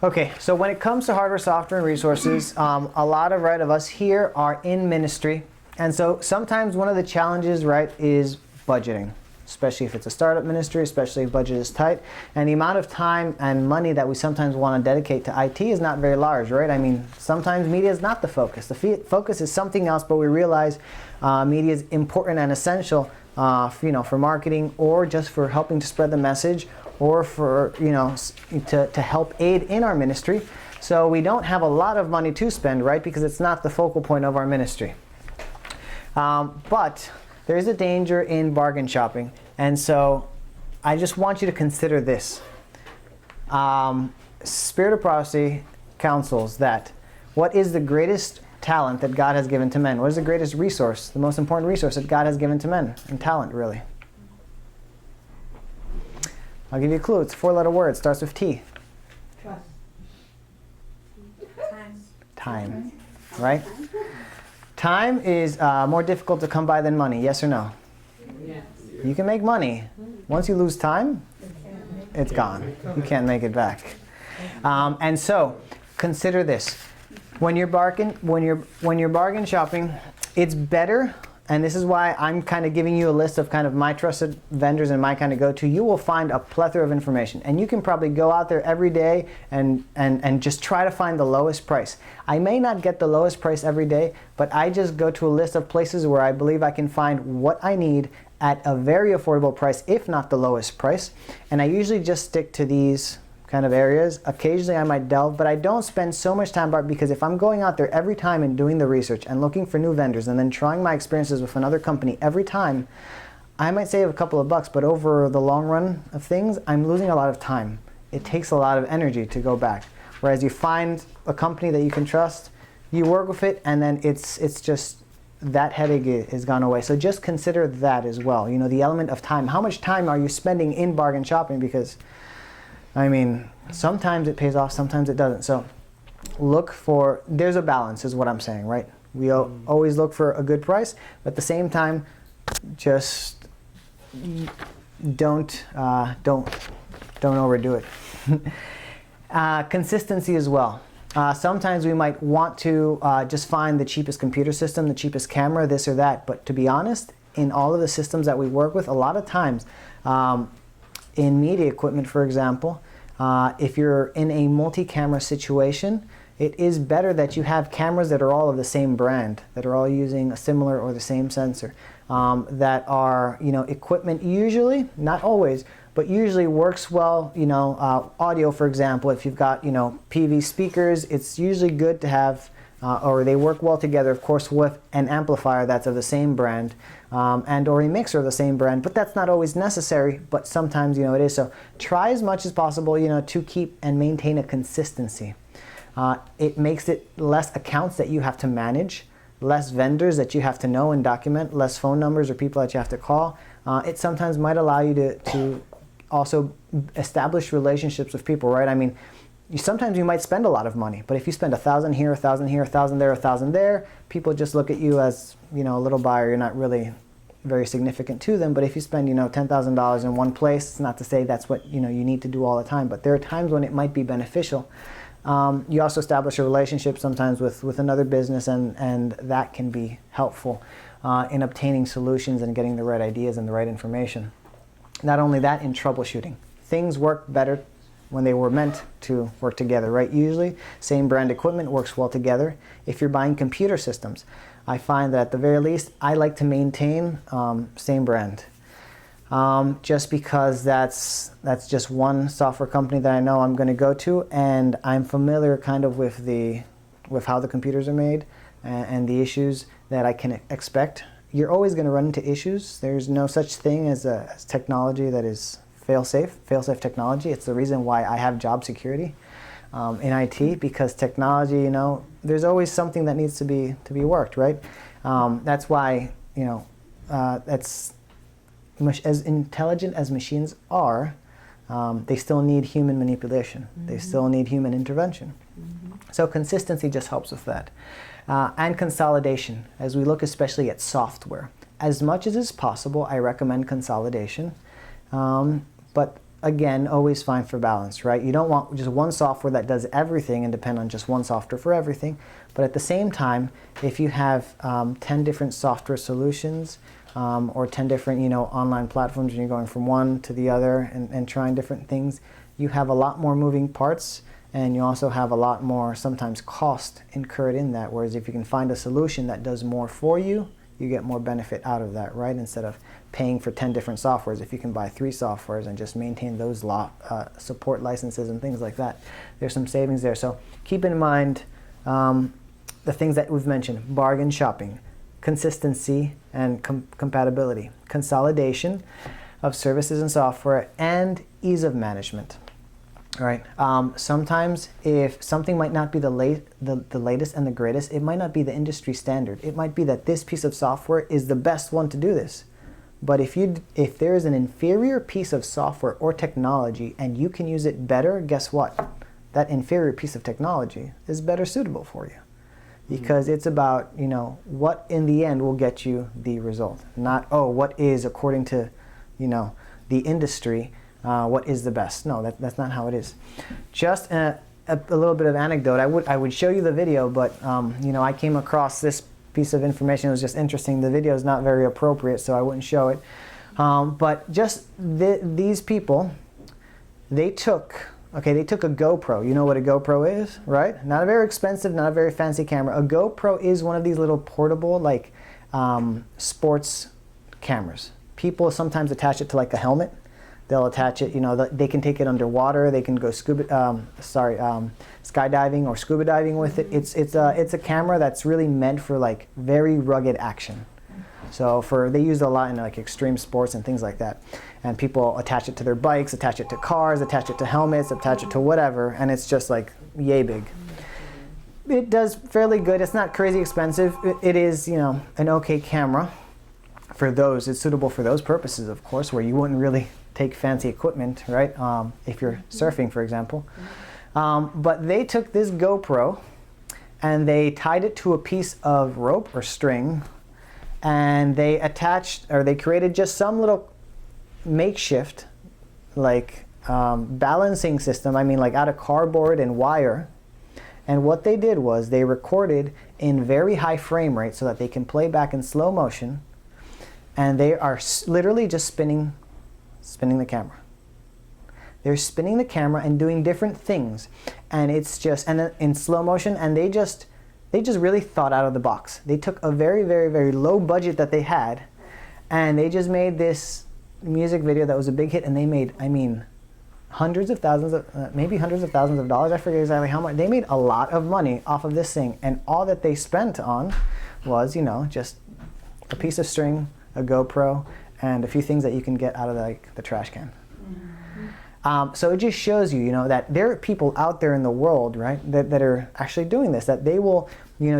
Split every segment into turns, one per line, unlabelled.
Okay, so when it comes to hardware, software, and resources, a lot of us here are in ministry, and so sometimes one of the challenges, right, is budgeting, especially if it's a startup ministry, especially if budget is tight, and the amount of time and money that we sometimes want to dedicate to IT is not very large, right? I mean, sometimes media is not the focus. The focus is something else, but we realize media is important and essential, for marketing or just for helping to spread the message, or for to help aid in our ministry. So we don't have a lot of money to spend, right? Because it's not the focal point of our ministry. But there is a danger in bargain shopping, and so I just want you to consider this. Spirit of Prophecy counsels that what is the greatest talent that God has given to men? What is the greatest resource, the most important resource that God has given to men? And talent, really. I'll give you a clue. It's a four-letter word. It starts with T.
Trust.
Time. Right? Time is more difficult to come by than money. Yes or no?
Yes.
You can make money. Once you lose time, it's gone. You can't make it back. And so, consider this: when you're bargain shopping, it's better. And this is why I'm kind of giving you a list of kind of my trusted vendors and my kind of go-to. You will find a plethora of information. And you can probably go out there every day and just try to find the lowest price. I may not get the lowest price every day, but I just go to a list of places where I believe I can find what I need at a very affordable price, if not the lowest price. And I usually just stick to these kind of areas. Occasionally I might delve, but I don't spend so much time about it, because if I'm going out there every time and doing the research and looking for new vendors and then trying my experiences with another company every time, I might save a couple of bucks, but over the long run of things, I'm losing a lot of time. It takes a lot of energy to go back. Whereas you find a company that you can trust, you work with it, and then it's just that headache is gone away. So just consider that as well. The element of time. How much time are you spending in bargain shopping? Because I mean, sometimes it pays off, sometimes it doesn't. So there's a balance is what I'm saying, right? We always look for a good price, but at the same time, just don't overdo it. Consistency as well. Sometimes we might want to just find the cheapest computer system, the cheapest camera, this or that. But to be honest, in all of the systems that we work with, a lot of times, in media equipment, for example, if you're in a multi-camera situation, it is better that you have cameras that are all of the same brand, that are all using a similar or the same sensor, that are, equipment usually, not always, but usually works well, audio, for example. If you've got, PV speakers, it's usually good to have, or they work well together, of course, with an amplifier that's of the same brand, and or a mixer of the same brand, but that's not always necessary, but sometimes, it is. So try as much as possible, to keep and maintain a consistency. It makes it less accounts that you have to manage, less vendors that you have to know and document, less phone numbers or people that you have to call. It sometimes might allow you to also establish relationships with people, right? I mean, sometimes you might spend a lot of money, but if you spend $1,000 here, $1,000 here, $1,000 there, $1,000 there, people just look at you as, a little buyer. You're not really very significant to them. But if you spend, $10,000 in one place, it's not to say that's what, you need to do all the time, but there are times when it might be beneficial. You also establish a relationship sometimes with another business, and that can be helpful in obtaining solutions and getting the right ideas and the right information. Not only that, in troubleshooting. Things work better when they were meant to work together, right? Usually, same brand equipment works well together. If you're buying computer systems, I find that at the very least, I like to maintain same brand. Just because that's just one software company that I know I'm going to go to, and I'm familiar kind of with how the computers are made and the issues that I can expect. You're always going to run into issues. There's no such thing as technology that is fail-safe technology. It's the reason why I have job security in IT, because technology, there's always something that needs to be worked, right? That's why, that's as intelligent as machines are, they still need human manipulation. Mm-hmm. They still need human intervention. Mm-hmm. So consistency just helps with that. And consolidation, as we look especially at software. As much as is possible, I recommend consolidation. But again, always fine for balance, right? You don't want just one software that does everything and depend on just one software for everything. But at the same time, if you have 10 different software solutions or 10 different, online platforms, and you're going from one to the other and trying different things, you have a lot more moving parts, and you also have a lot more sometimes cost incurred in that. Whereas if you can find a solution that does more for you, you get more benefit out of that, right? Instead of paying for 10 different softwares, if you can buy 3 softwares and just maintain those support licenses and things like that, there's some savings there. So keep in mind the things that we've mentioned: bargain shopping, consistency and compatibility, consolidation of services and software, and ease of management. All right. Sometimes if something might not be the latest and the greatest, it might not be the industry standard. It might be that this piece of software is the best one to do this. But if there is an inferior piece of software or technology and you can use it better, guess what? That inferior piece of technology is better suitable for you. Because it's about, what in the end will get you the result. Not, what is, according to, the industry, what is the best. No, that's not how it is. Just a little bit of anecdote. I would show you the video, but I came across this piece of information. It was just interesting. The video is not very appropriate, so I wouldn't show it. But just these people, they took a GoPro. You know what a GoPro is, right? Not a very expensive, not a very fancy camera. A GoPro is one of these little portable, sports cameras. People sometimes attach it to a helmet. They'll attach it, they can take it underwater. They can go skydiving or scuba diving with it. It's a camera that's really meant for very rugged action. So they use it a lot in extreme sports and things like that. And people attach it to their bikes, attach it to cars, attach it to helmets, attach it to whatever, and it's just yay big. It does fairly good. It's not crazy expensive. It is, an okay camera for those. It's suitable for those purposes, of course, where you wouldn't really take fancy equipment, right? If you're surfing, for example. But they took this GoPro and they tied it to a piece of rope or string, and they created just some little makeshift balancing system, out of cardboard and wire. And what they did was they recorded in very high frame rate so that they can play back in slow motion, and they are literally just spinning the camera. They're spinning the camera and doing different things, and it's just in slow motion, and they just really thought out of the box. They took a very, very, very low budget that they had, and they just made this music video that was a big hit, and they made, hundreds of thousands of dollars. I forget exactly how much. They made a lot of money off of this thing, and all that they spent on was, just a piece of string, a GoPro, and a few things that you can get out of the trash can. Mm-hmm. So it just shows you, that there are people out there in the world, right, that are actually doing this, that they will,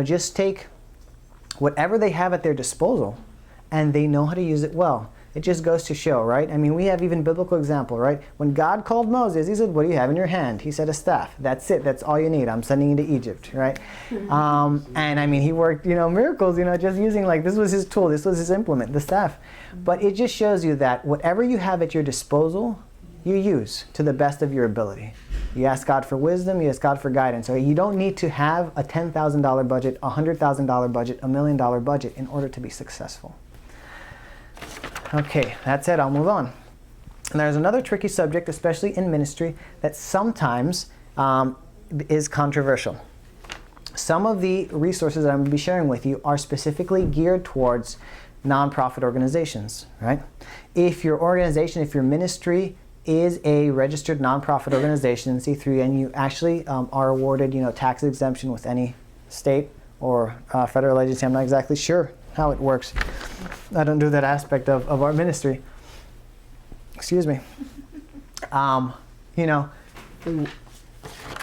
just take whatever they have at their disposal and they know how to use it well. It just goes to show, right? We have even biblical example, right? When God called Moses, he said, "What do you have in your hand?" He said, "A staff." That's it. That's all you need. I'm sending you to Egypt, right? And he worked, miracles, just using this was his tool. This was his implement, the staff. But it just shows you that whatever you have at your disposal, you use to the best of your ability. You ask God for wisdom. You ask God for guidance. So you don't need to have a $10,000 budget, a $100,000 budget, $1 million budget in order to be successful. Okay, that's it. I'll move on. And there's another tricky subject, especially in ministry, that sometimes is controversial. Some of the resources that I'm going to be sharing with you are specifically geared towards nonprofit organizations, right? If your organization, if your ministry is a registered nonprofit organization, C3, and you actually are awarded, tax exemption with any state or federal agency, I'm not exactly sure how it works. I don't do that aspect of our ministry. Excuse me. A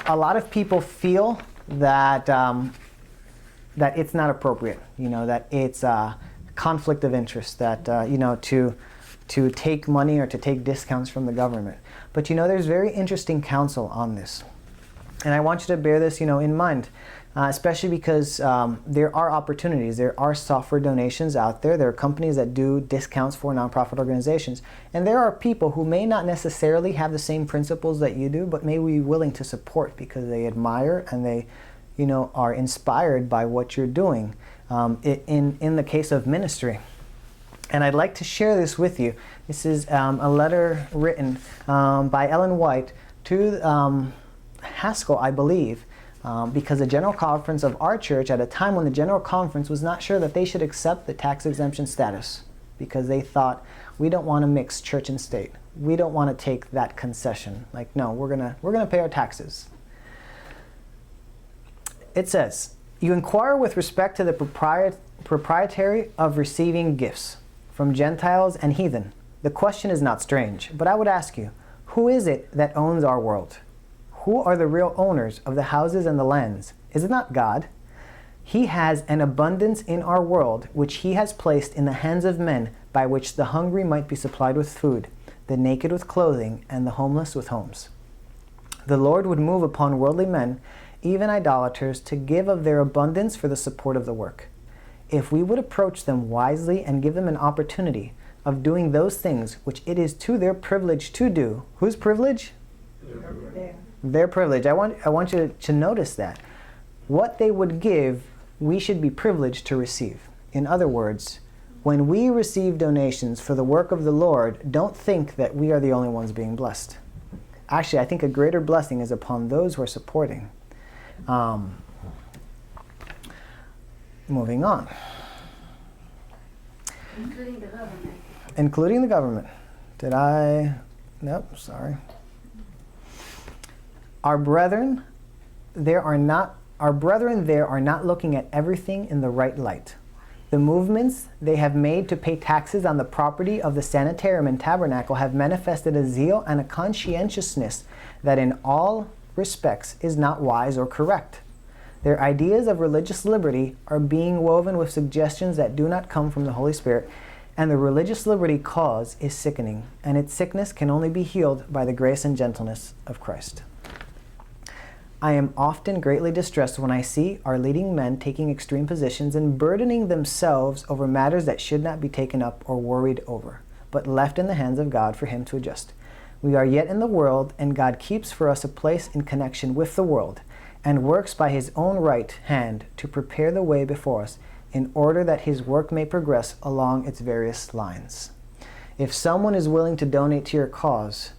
lot of people feel that that it's not appropriate. That it's a conflict of interest. That to take money or to take discounts from the government. But there's very interesting counsel on this, and I want you to bear this in mind. especially because there are opportunities. There are software donations out there. There are companies that do discounts for nonprofit organizations. And there are people who may not necessarily have the same principles that you do, but may be willing to support because they admire and they, are inspired by what you're doing in the case of ministry. And I'd like to share this with you. This is a letter written by Ellen White to Haskell, I believe, because the General Conference of our church, at a time when the General Conference was not sure that they should accept the tax exemption status, because they thought, we don't want to mix church and state. We don't want to take that concession. Like, no, we're gonna pay our taxes. It says, you inquire with respect to the proprietary of receiving gifts from Gentiles and heathen. The question is not strange, but I would ask you, who is it that owns our world? Who are the real owners of the houses and the lands? Is it not God? He has an abundance in our world, which he has placed in the hands of men, by which the hungry might be supplied with food, the naked with clothing, and the homeless with homes. The Lord would move upon worldly men, even idolaters, to give of their abundance for the support of the work. If we would approach them wisely and give them an opportunity of doing those things which it is to their privilege to do. Whose privilege? Their privilege. I want you to notice that. What they would give, we should be privileged to receive. In other words, when we receive donations for the work of the Lord, don't think that we are the only ones being blessed. Actually, I think a greater blessing is upon those who are supporting. Moving on.
Including the government.
Including the government. Did I? Nope, sorry. Our brethren there are not looking at everything in the right light. The movements they have made to pay taxes on the property of the sanitarium and tabernacle have manifested a zeal and a conscientiousness that in all respects is not wise or correct. Their ideas of religious liberty are being woven with suggestions that do not come from the Holy Spirit, and the religious liberty cause is sickening, and its sickness can only be healed by the grace and gentleness of Christ. I am often greatly distressed when I see our leading men taking extreme positions and burdening themselves over matters that should not be taken up or worried over, but left in the hands of God for him to adjust. We are yet in the world, and God keeps for us a place in connection with the world, and works by his own right hand to prepare the way before us, in order that his work may progress along its various lines. If someone is willing to donate to your cause,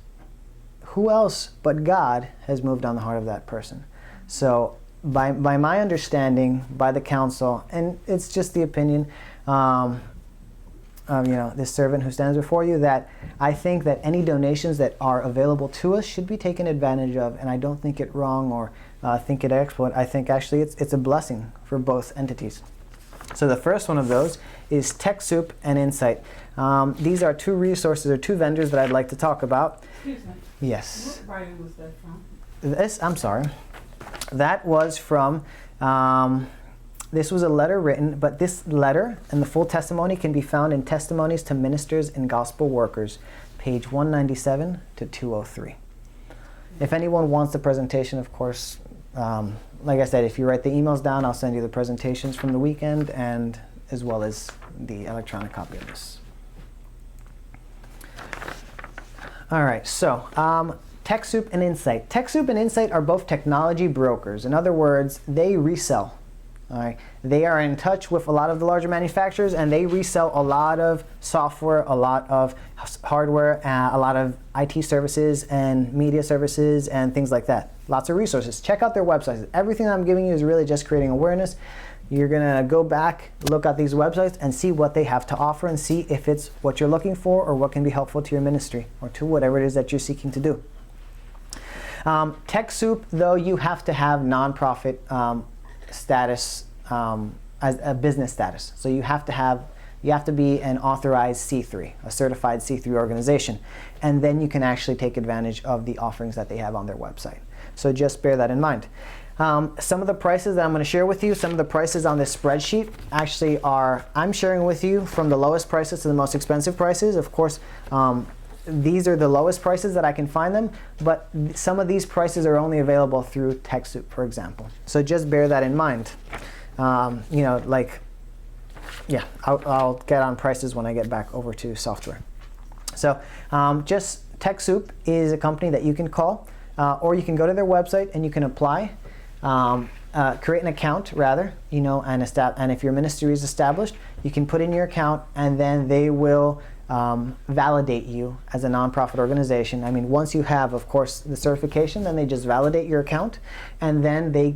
who else but God has moved on the heart of that person? So by my understanding, by the counsel, and it's just the opinion of this servant who stands before you, that I think that any donations that are available to us should be taken advantage of, and I don't think it wrong or think it exploit. I think actually it's a blessing for both entities. So the first one of those is TechSoup and Insight. These are two resources or two vendors that I'd like to talk about.
Excuse me.
Yes.
What writing was that from?
That was from, this was a letter written, but this letter and the full testimony can be found in Testimonies to Ministers and Gospel Workers, page 197 to 203. If anyone wants the presentation, of course, like I said, if you write the emails down, I'll send you the presentations from the weekend and as well as the electronic copy of this. All right, so TechSoup and Insight. TechSoup and Insight are both technology brokers. In other words, they resell. All right, they are in touch with a lot of the larger manufacturers, and they resell a lot of software, a lot of hardware, a lot of IT services and media services and things like that. Lots of resources. Check out their websites. Everything I'm giving you is really just creating awareness. You're gonna go back, look at these websites and see what they have to offer and see if it's what you're looking for or what can be helpful to your ministry or to whatever it is that you're seeking to do. TechSoup, though, you have to have nonprofit status as a business status. So you have to be an authorized C3, a certified C3 organization, and then you can actually take advantage of the offerings that they have on their website. So just bear that in mind. Some of the prices that I'm going to share with you, some of the prices on this spreadsheet actually are, I'm sharing with you from the lowest prices to the most expensive prices. Of course, these are the lowest prices that I can find them, but some of these prices are only available through TechSoup, for example. So just bear that in mind. You know, like, yeah, I'll get on prices when I get back over to software. So just TechSoup is a company that you can call, or you can go to their website and you can apply, create an account rather, you know, and if your ministry is established, you can put in your account, and then they will validate you as a nonprofit organization. I mean, once you have, of course, the certification, then they just validate your account, and then they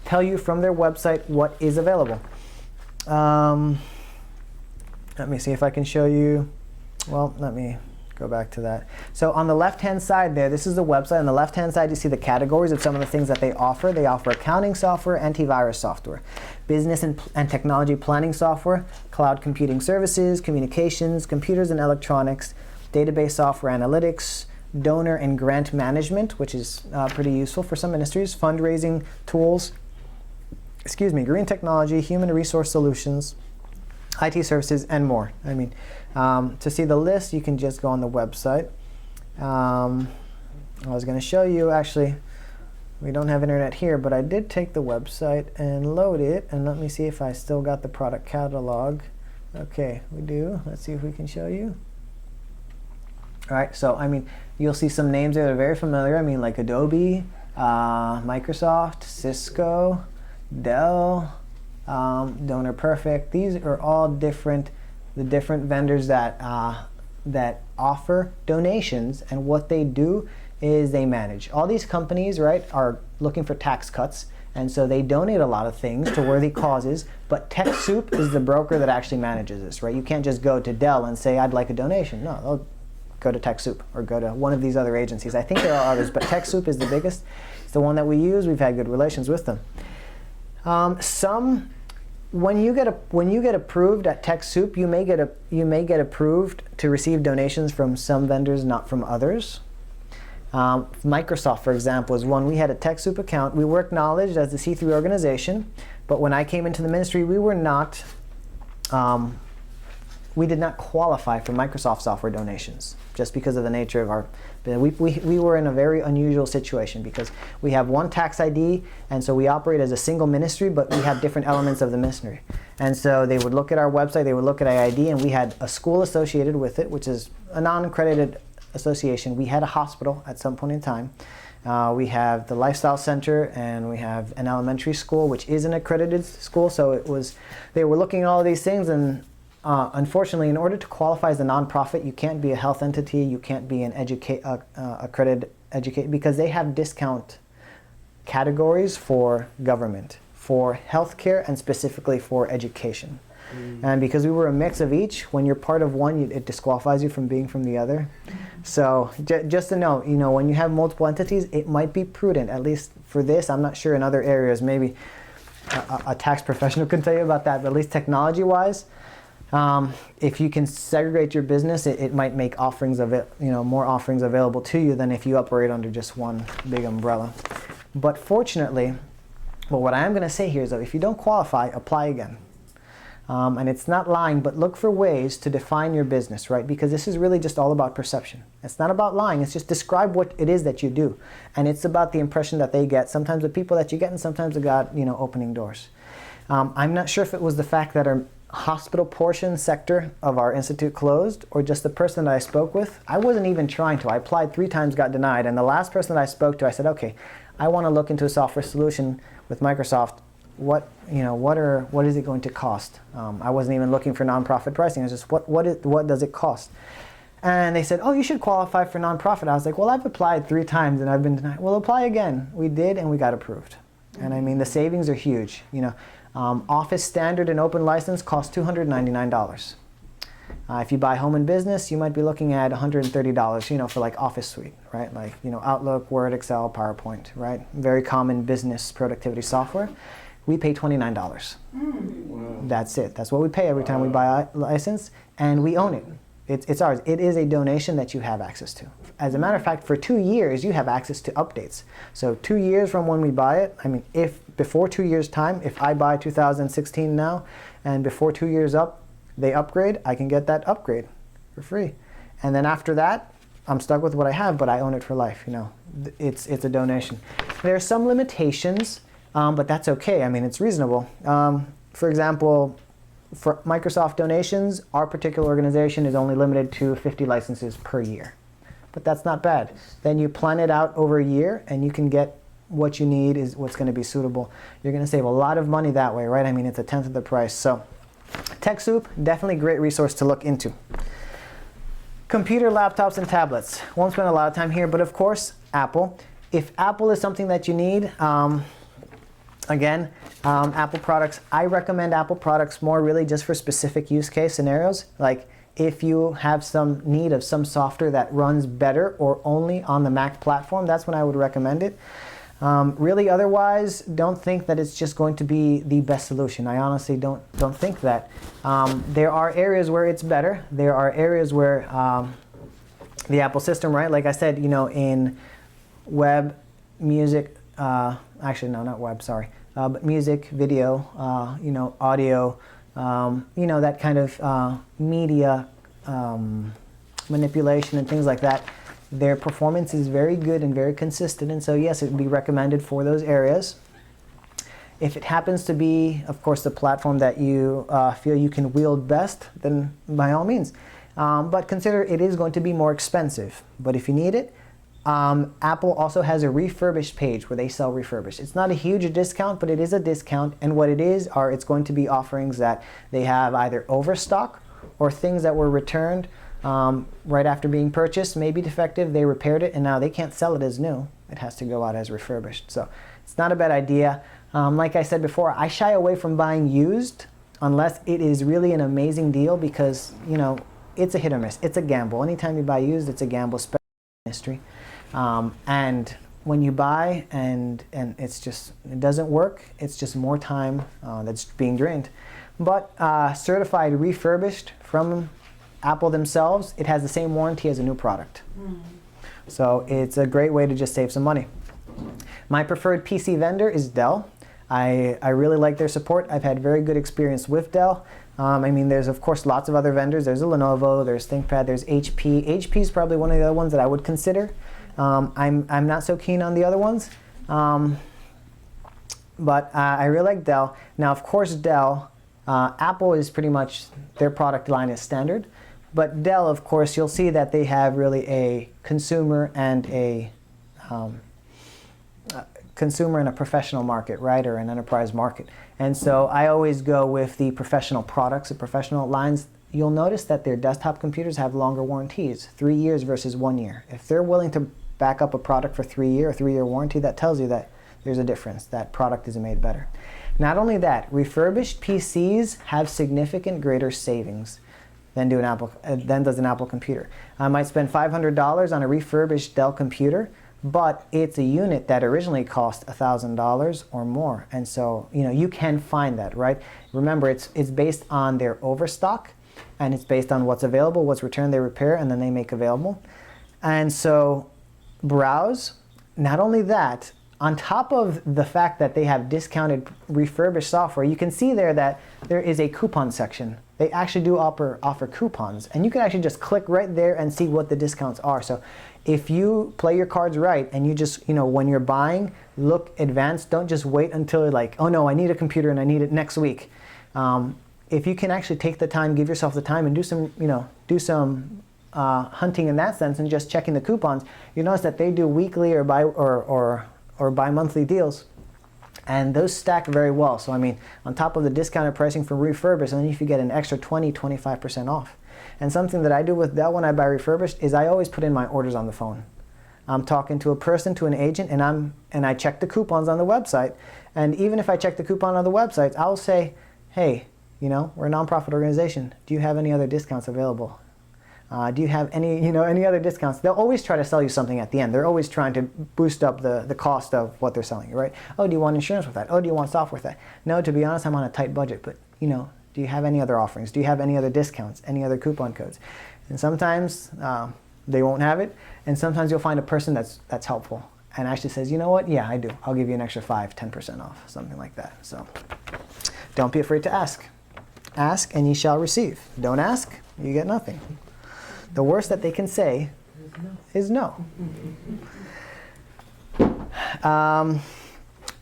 tell you from their website what is available. Let me see if I can show you. Well, let me go back to that. So on the left-hand side there, this is the website. On the left-hand side, you see the categories of some of the things that they offer. They offer accounting software, antivirus software, business and technology planning software, cloud computing services, communications, computers and electronics, database software analytics, donor and grant management, which is pretty useful for some ministries, fundraising tools, green technology, human resource solutions, IT services, and more. I mean, to see the list, you can just go on the website. I was going to show you, actually, we don't have internet here, but I did take the website and load it, and let me see if I still got the product catalog. Okay, we do. Let's see if we can show you. All right, so I mean, you'll see some names that are very familiar. I mean, like Adobe, Microsoft, Cisco, Dell, Donor Perfect. These are all the different vendors that offer donations, and what they do is they manage. All these companies, right, are looking for tax cuts, and so they donate a lot of things to worthy causes, but TechSoup is the broker that actually manages this, right? You can't just go to Dell and say, I'd like a donation. No, they'll go to TechSoup or go to one of these other agencies. I think there are others, but TechSoup is the biggest. It's the one that we use. We've had good relations with them. When you get approved at TechSoup, you may get approved to receive donations from some vendors, not from others. Microsoft, for example, is one. We had a TechSoup account. We were acknowledged as the C3 organization, but when I came into the ministry, we were not. We did not qualify for Microsoft software donations, just because of the nature of our. We were in a very unusual situation because we have one tax ID, and so we operate as a single ministry, but we have different elements of the ministry. And so they would look at our website, they would look at our ID, and we had a school associated with it, which is a non-accredited association. We had a hospital at some point in time. We have the Lifestyle Center, and we have an elementary school, which is an accredited school. So they were looking at all of these things, and unfortunately, in order to qualify as a nonprofit, you can't be a health entity, you can't be an accredited educate, because they have discount categories for government, for healthcare, and specifically for education. And because we were a mix of each, when you're part of one, it disqualifies you from being from the other. So just to know, you know, when you have multiple entities, it might be prudent, at least for this. I'm not sure in other areas, maybe a tax professional can tell you about that, but at least technology-wise, if you can segregate your business, it might make offerings of it, you know, more offerings available to you than if you operate under just one big umbrella. But fortunately, well, what I am going to say here is that if you don't qualify, apply again. And it's not lying, but look for ways to define your business, right? Because this is really just all about perception. It's not about lying. It's just describe what it is that you do. And it's about the impression that they get, sometimes the people that you get, and sometimes the God, you know, opening doors. I'm not sure if it was the fact that our hospital portion sector of our institute closed, or just the person that I spoke with. I wasn't even trying to. I applied 3 times, got denied, and the last person that I spoke to, I said, okay, I want to look into a software solution with Microsoft. What is it going to cost? I wasn't even looking for nonprofit pricing. I was just, what does it cost? And they said, oh, you should qualify for nonprofit. I was like, well, I've applied 3 times and I've been denied. Well, apply again. We did, and we got approved. And I mean, the savings are huge. You know, Office Standard and Open License costs $299. If you buy Home and Business, you might be looking at $130, you know, for like Office Suite, right? Like, you know, Outlook, Word, Excel, PowerPoint, right? Very common business productivity software. We pay $29. Wow. That's it. That's what we pay every time we buy a license, and we own it. It's ours. It is a donation that you have access to. As a matter of fact, for 2 years, you have access to updates. So 2 years from when we buy it, I mean, if before 2 years' time, if I buy 2016 now, and before 2 years up, they upgrade, I can get that upgrade for free. And then after that, I'm stuck with what I have, but I own it for life. You know, it's a donation. There are some limitations, but that's okay. I mean, it's reasonable. For example, for Microsoft donations, our particular organization is only limited to 50 licenses per year. But that's not bad. Then you plan it out over a year, and you can get what you need is what's going to be suitable. You're going to save a lot of money that way, right? I mean, it's a tenth of the price. So TechSoup, definitely a great resource to look into. Computer, laptops, and tablets. Won't spend a lot of time here, but of course, Apple. If Apple is something that you need, Apple products, I recommend Apple products more really just for specific use case scenarios. Like if you have some need of some software that runs better or only on the Mac platform, that's when I would recommend it. Really, otherwise, don't think that it's just going to be the best solution. I honestly don't think that. There are areas where it's better. There are areas where the Apple system, right? Like I said, you know, in web, music, actually no, not web, sorry, but music, video, you know, audio, you know, that kind of media manipulation and things like that. Their performance is very good and very consistent, and so yes, it would be recommended for those areas. If it happens to be, of course, the platform that you feel you can wield best, then by all means. But consider it is going to be more expensive. But if you need it, Apple also has a refurbished page where they sell refurbished. It's not a huge discount, but it is a discount, and what it is it's going to be offerings that they have either overstock or things that were returned right after being purchased, maybe defective, they repaired it, and now they can't sell it as new. It has to go out as refurbished. So it's not a bad idea. Like I said before, I shy away from buying used unless it is really an amazing deal because, you know, it's a hit or miss. It's a gamble. Anytime you buy used, it's a gamble, especially in history. And when you buy and it doesn't work, it's just more time that's being drained. But certified refurbished from Apple themselves, it has the same warranty as a new product. So it's a great way to just save some money. My preferred PC vendor is Dell. I really like their support. I've had very good experience with Dell. I mean, there's of course lots of other vendors. There's a Lenovo, there's ThinkPad, there's HP. HP is probably one of the other ones that I would consider. I'm not so keen on the other ones. But I really like Dell. Now, of course, Dell, Apple is pretty much, their product line is standard. But Dell, of course, you'll see that they have really a consumer and a professional market, right, or an enterprise market. And so I always go with the professional products, the professional lines. You'll notice that their desktop computers have longer warranties, 3 years versus 1 year. If they're willing to back up a product for 3 year, a 3-year warranty, that tells you that there's a difference. That product is made better. Not only that, refurbished PCs have significant greater savings than does an Apple computer. I might spend $500 on a refurbished Dell computer, but it's a unit that originally cost $1,000 or more. And so, you know, you can find that, right? Remember, it's based on their overstock, and it's based on what's available, what's returned, they repair, and then they make available. And so, browse. Not only that, on top of the fact that they have discounted refurbished software, you can see there that there is a coupon section. They actually do offer coupons, and you can actually just click right there and see what the discounts are. So if you play your cards right and you just, you know, when you're buying, look advanced, don't just wait until you're like, oh no, I need a computer and I need it next week. If you can actually take the time, give yourself the time and do some hunting in that sense and just checking the coupons, you notice that they do weekly or bi-monthly deals, and those stack very well. So I mean, on top of the discounted pricing for refurbished, and then if you get an extra 25% off. And something that I do with Dell when I buy refurbished is I always put in my orders on the phone. I'm talking to a person, to an agent, and I check the coupons on the website. And even if I check the coupon on the website, I'll say, hey, you know, we're a nonprofit organization. Do you have any other discounts available? Do you have any other discounts? They'll always try to sell you something at the end. They're always trying to boost up the cost of what they're selling you, right? Oh, do you want insurance with that? Oh, do you want software with that? No, to be honest, I'm on a tight budget, but, you know, do you have any other offerings? Do you have any other discounts? Any other coupon codes? And sometimes they won't have it, and sometimes you'll find a person that's helpful and actually says, you know what? Yeah, I do. I'll give you an extra 5-10% off, something like that. So don't be afraid to ask. Ask and ye shall receive. Don't ask, you get nothing. The worst that they can say is no.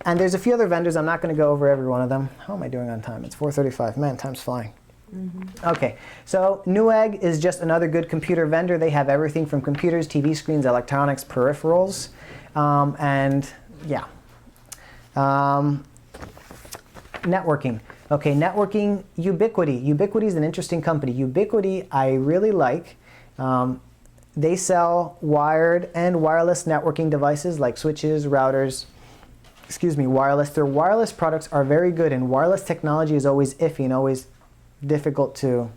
And there's a few other vendors. I'm not going to go over every one of them. How am I doing on time? It's 4:35. Man, time's flying. Okay, so Newegg is just another good computer vendor. They have everything from computers, TV screens, electronics, peripherals, and yeah. Networking. Okay, networking, Ubiquiti. Ubiquiti is an interesting company. Ubiquiti, I really like. They sell wired and wireless networking devices like switches, routers, wireless. Their wireless products are very good, and wireless technology is always iffy and always difficult to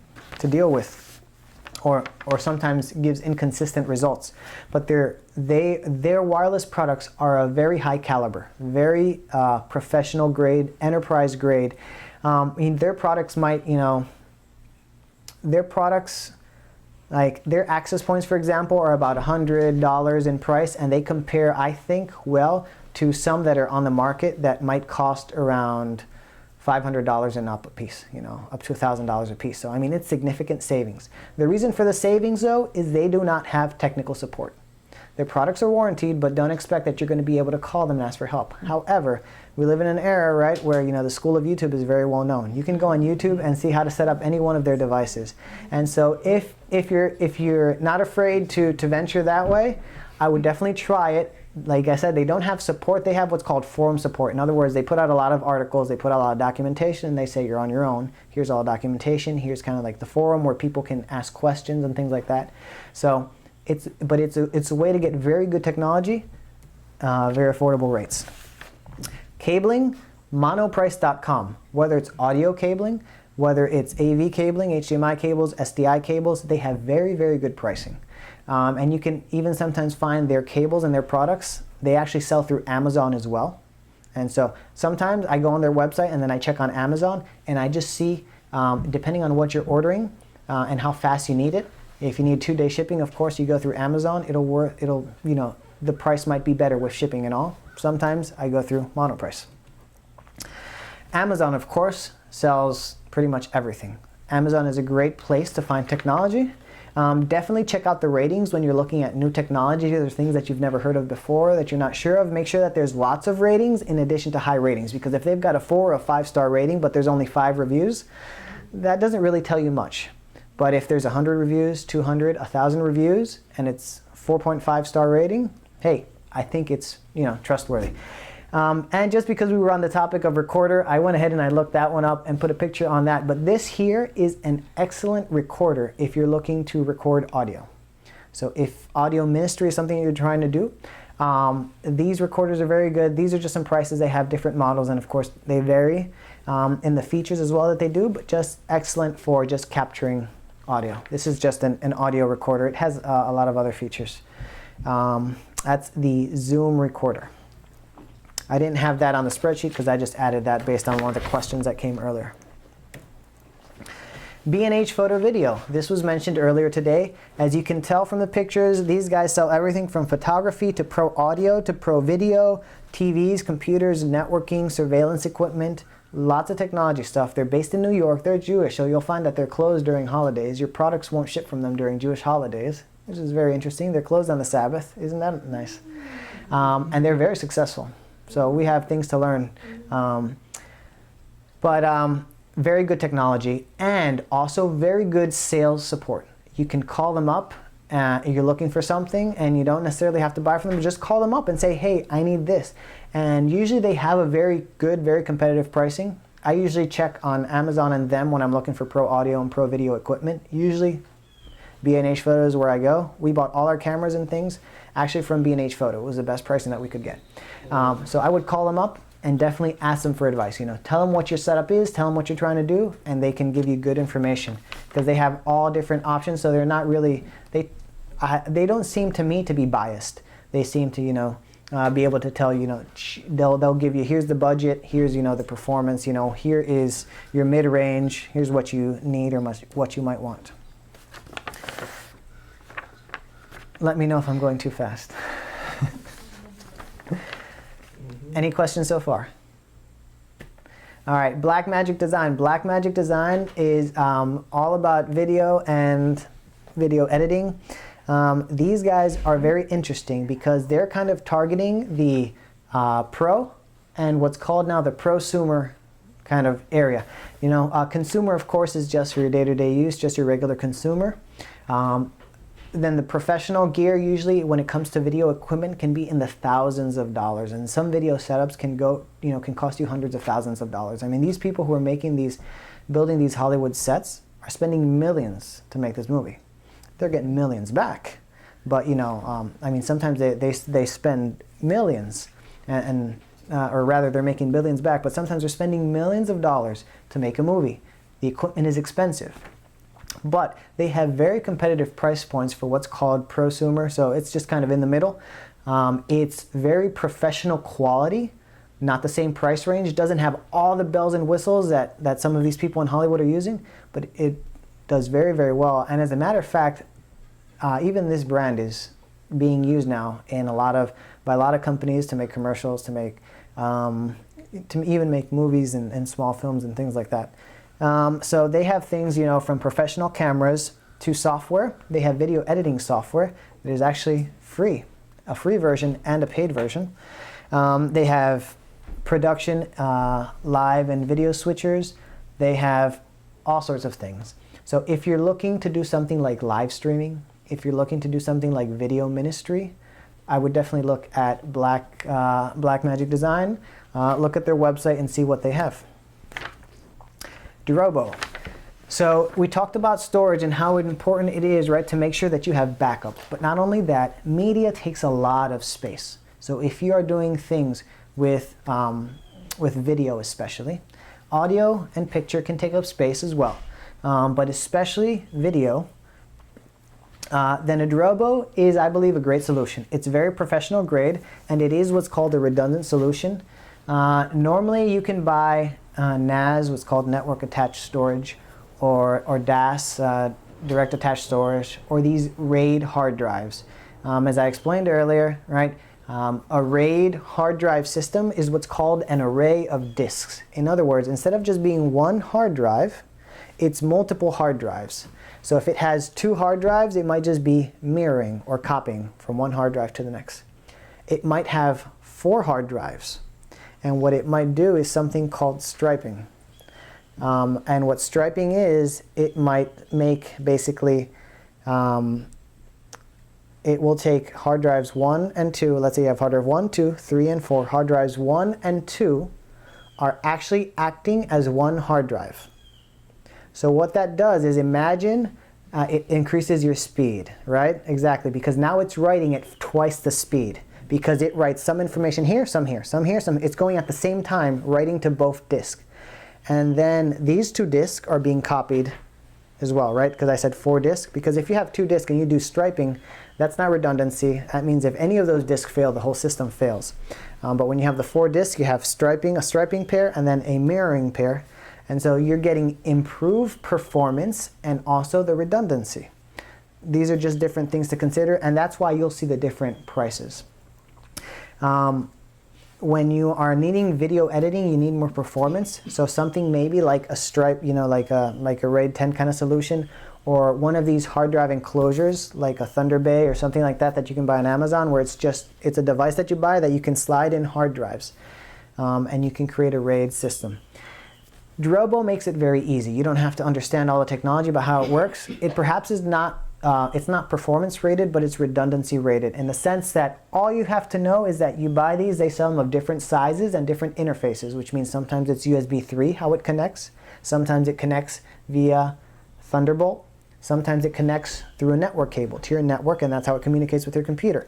deal with, or sometimes gives inconsistent results. But their wireless products are a very high caliber, very professional grade, enterprise grade. Their products might, like their access points, for example, are about $100 in price, and they compare, I think, well to some that are on the market that might cost around $500 and up a piece, up to $1,000 a piece. So, I mean, it's significant savings. The reason for the savings, though, is they do not have technical support. Their products are warranted, but don't expect that you're going to be able to call them and ask for help. However, we live in an era, right, where the school of YouTube is very well known. You can go on YouTube and see how to set up any one of their devices. And so, if you're not afraid to venture that way, I would definitely try it. Like I said, they don't have support. They have what's called forum support. In other words, they put out a lot of articles, they put out a lot of documentation, and they say you're on your own. Here's all the documentation. Here's kind of like the forum where people can ask questions and things like that. So it's a way to get very good technology, very affordable rates. Cabling, monoprice.com. Whether it's audio cabling, whether it's AV cabling, HDMI cables, SDI cables, they have very, very good pricing. And you can even sometimes find their cables and their products. They actually sell through Amazon as well. And so sometimes I go on their website and then I check on Amazon and I just see, depending on what you're ordering and how fast you need it. If you need 2-day shipping, of course, you go through Amazon. The price might be better with shipping and all. Sometimes I go through Monoprice. Amazon, of course, sells pretty much everything. Amazon is a great place to find technology. Definitely check out the ratings when you're looking at new technology. There's things that you've never heard of before that you're not sure of. Make sure that there's lots of ratings in addition to high ratings, because if they've got a 4 or a 5-star rating but there's only 5 reviews, that doesn't really tell you much. But if there's 100 reviews, 200, 1,000 reviews, and it's 4.5-star rating, hey, I think it's trustworthy. And just because we were on the topic of recorder, I went ahead and I looked that one up and put a picture on that. But this here is an excellent recorder if you're looking to record audio. So if audio ministry is something you're trying to do, these recorders are very good. These are just some prices. They have different models, and of course they vary in the features as well that they do, but just excellent for just capturing audio. This is just an audio recorder. It has a lot of other features. That's the Zoom recorder. I didn't have that on the spreadsheet because I just added that based on one of the questions that came earlier. B&H Photo Video. This was mentioned earlier today. As you can tell from the pictures, these guys sell everything from photography to pro audio to pro video, TVs, computers, networking, surveillance equipment, lots of technology stuff. They're based in New York. They're Jewish, so you'll find that they're closed during holidays. Your products won't ship from them during Jewish holidays, which is very interesting. They're closed on the Sabbath. Isn't that nice? And they're very successful. So we have things to learn. Very good technology and also very good sales support. You can call them up, you're looking for something and you don't necessarily have to buy from them. Just call them up and say, hey, I need this. And usually they have a very good, very competitive pricing. I usually check on Amazon and them when I'm looking for pro audio and pro video equipment. Usually B&H Photo is where I go. We bought all our cameras and things actually from B&H Photo. It was the best pricing that we could get. So I would call them up and definitely ask them for advice. Tell them what your setup is, tell them what you're trying to do, and they can give you good information because they have all different options. So they're not really, they don't seem to me to be biased. They seem to, be able to tell, they'll give you, here's the budget, here's, the performance, here is your mid-range, here's what you need or what you might want. Let me know if I'm going too fast. Any questions so far? All right, Blackmagic Design. Blackmagic Design is all about video and video editing. These guys are very interesting because they're kind of targeting the pro and what's called now the prosumer kind of area. You know, consumer, of course, is just for your day-to-day use, just your regular consumer. Then the professional gear, usually when it comes to video equipment, can be in the thousands of dollars, and some video setups can go, you know, can cost you hundreds of thousands of dollars. I mean, these people who are making these, building these Hollywood sets are spending millions to make this movie. They're getting millions back, but you know, I mean, sometimes they spend millions, or rather, they're making billions back, but sometimes they're spending millions of dollars to make a movie. The equipment is expensive. But they have very competitive price points for what's called prosumer, so it's just kind of in the middle. It's very professional quality, not the same price range. It doesn't have all the bells and whistles that some of these people in Hollywood are using, but it does very, very well. And as a matter of fact, even this brand is being used now in by a lot of companies to make commercials, to even make movies and small films and things like that. So they have things, you know, from professional cameras to software. They have video editing software that is actually free, a free version and a paid version. They have production, live and video switchers. They have all sorts of things. So if you're looking to do something like live streaming, if you're looking to do something like video ministry, I would definitely look at Blackmagic Design. Look at their website and see what they have. Drobo. So we talked about storage and how important it is, right, to make sure that you have backup. But not only that, media takes a lot of space. So if you are doing things with video especially, audio and picture can take up space as well. But especially video, then a Drobo is, I believe, a great solution. It's very professional grade, and it is what's called a redundant solution. Normally you can buy NAS, what's called network attached storage, or DAS, direct attached storage, or these RAID hard drives. As I explained earlier, right, a RAID hard drive system is what's called an array of disks. In other words, instead of just being one hard drive, it's multiple hard drives. So if it has two hard drives, it might just be mirroring or copying from one hard drive to the next. It might have 4 hard drives. And what it might do is something called striping. And what striping is, it might make basically, it will take hard drives 1 and 2. Let's say you have hard drive 1, 2, 3, and 4. Hard drives 1 and 2 are actually acting as one hard drive. So what that does is, imagine it increases your speed, right? Exactly, because now it's writing at twice the speed. Because it writes some information here, some here, some here, some. It's going at the same time, writing to both disks. And then these 2 disks are being copied as well, right? Because I said 4 disks. Because if you have 2 disks and you do striping, that's not redundancy. That means if any of those disks fail, the whole system fails. But when you have the 4 disks, you have striping, a striping pair, and then a mirroring pair. And so you're getting improved performance and also the redundancy. These are just different things to consider, and that's why you'll see the different prices. When you are needing video editing, you need more performance. So something maybe like a stripe, you know, like a RAID 10 kind of solution, or one of these hard drive enclosures like a Thunder Bay or something like that you can buy on Amazon, where it's a device that you buy that you can slide in hard drives, and you can create a RAID system. Drobo makes it very easy. You don't have to understand all the technology about how it works. It perhaps is not it's not performance rated, but it's redundancy rated, in the sense that all you have to know is that you buy these, they sell them of different sizes and different interfaces, which means sometimes it's USB 3, how it connects. Sometimes it connects via Thunderbolt. Sometimes it connects through a network cable to your network, and that's how it communicates with your computer.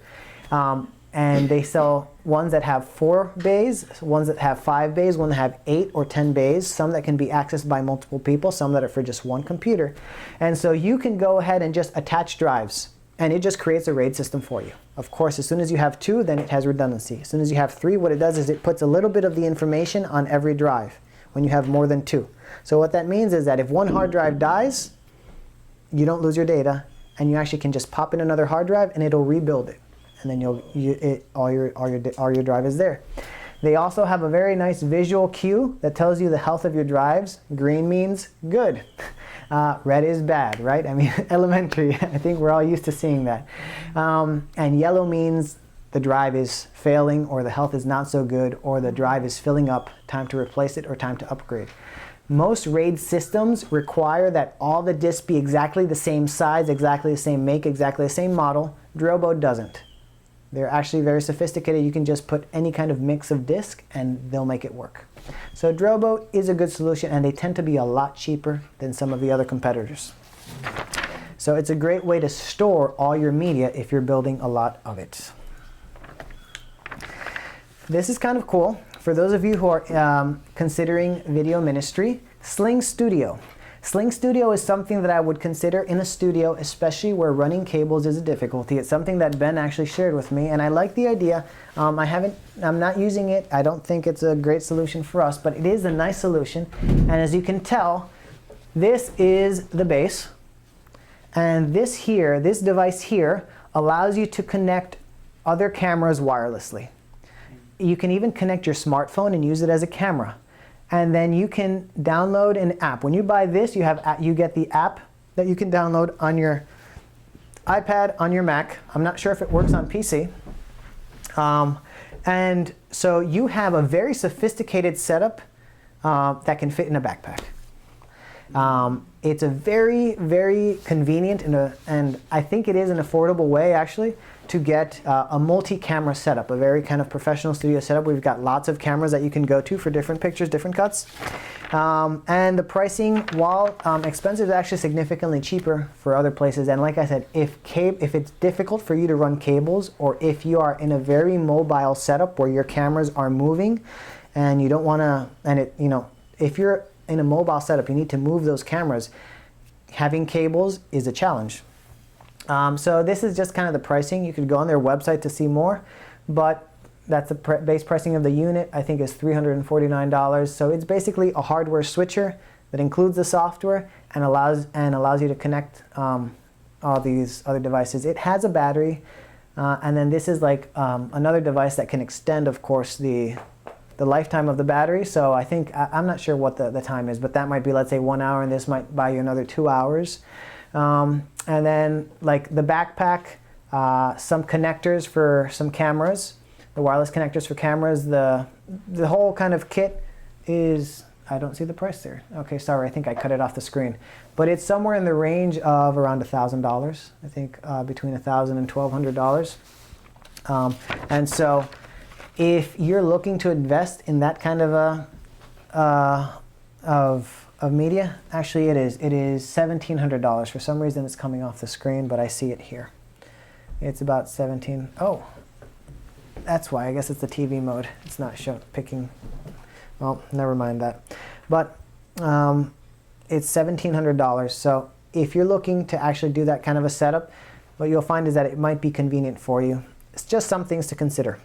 And they sell ones that have 4 bays, ones that have 5 bays, one that have 8 or 10 bays, some that can be accessed by multiple people, some that are for just one computer. And so you can go ahead and just attach drives, and it just creates a RAID system for you. Of course, as soon as you have 2, then it has redundancy. As soon as you have 3, what it does is it puts a little bit of the information on every drive when you have more than 2. So what that means is that if one hard drive dies, you don't lose your data, and you actually can just pop in another hard drive and it'll rebuild it. And then all your drive is there. They also have a very nice visual cue that tells you the health of your drives. Green means good. Red is bad, right? I mean, elementary, I think we're all used to seeing that. And yellow means the drive is failing, or the health is not so good, or the drive is filling up, time to replace it or time to upgrade. Most RAID systems require that all the discs be exactly the same size, exactly the same make, exactly the same model. Drobo doesn't. They're actually very sophisticated. You can just put any kind of mix of disc and they'll make it work. So Drobo is a good solution, and they tend to be a lot cheaper than some of the other competitors. So it's a great way to store all your media if you're building a lot of it. This is kind of cool. For those of you who are considering video ministry, Sling Studio. Sling Studio is something that I would consider in a studio, especially where running cables is a difficulty. It's something that Ben actually shared with me, and I like the idea. I'm not using it. I don't think it's a great solution for us, but it is a nice solution. And as you can tell, this is the base, and this device here allows you to connect other cameras wirelessly. You can even connect your smartphone and use it as a camera. And then you can download an app. When you buy this, you get the app that you can download on your iPad, on your Mac. I'm not sure if it works on PC. And so you have a very sophisticated setup that can fit in a backpack. It's a very, very convenient and I think it is an affordable way actually to get a multi-camera setup, a very kind of professional studio setup. We've got lots of cameras that you can go to for different pictures, different cuts. And the pricing, while expensive, is actually significantly cheaper for other places. And like I said, if it's difficult for you to run cables, or if you are in a very mobile setup where your cameras are moving and you don't want to, if you're in a mobile setup, you need to move those cameras, having cables is a challenge. So this is just kind of the pricing. You could go on their website to see more, but that's the base pricing of the unit, I think, is $349. So it's basically a hardware switcher that includes the software and allows you to connect all these other devices. It has a battery, and then this is like another device that can extend, of course, the lifetime of the battery. So I think, I'm not sure what the time is, but that might be, let's say, 1 hour, and this might buy you another 2 hours. And then like the backpack, some connectors for some cameras, the wireless connectors for cameras. The whole kind of kit is, I don't see the price there. Okay, sorry, I think I cut it off the screen. But it's somewhere in the range of around $1,000, I think, between $1,000 and $1,200. And so if you're looking to invest in that kind of of media, actually it is $1,700. For some reason it's coming off the screen, but I see it here. It's about 17. Oh, that's why. I guess it's the TV mode. It's not picking. Well, never mind that. But it's $1,700. So if you're looking to actually do that kind of a setup, what you'll find is that it might be convenient for you. It's just some things to consider.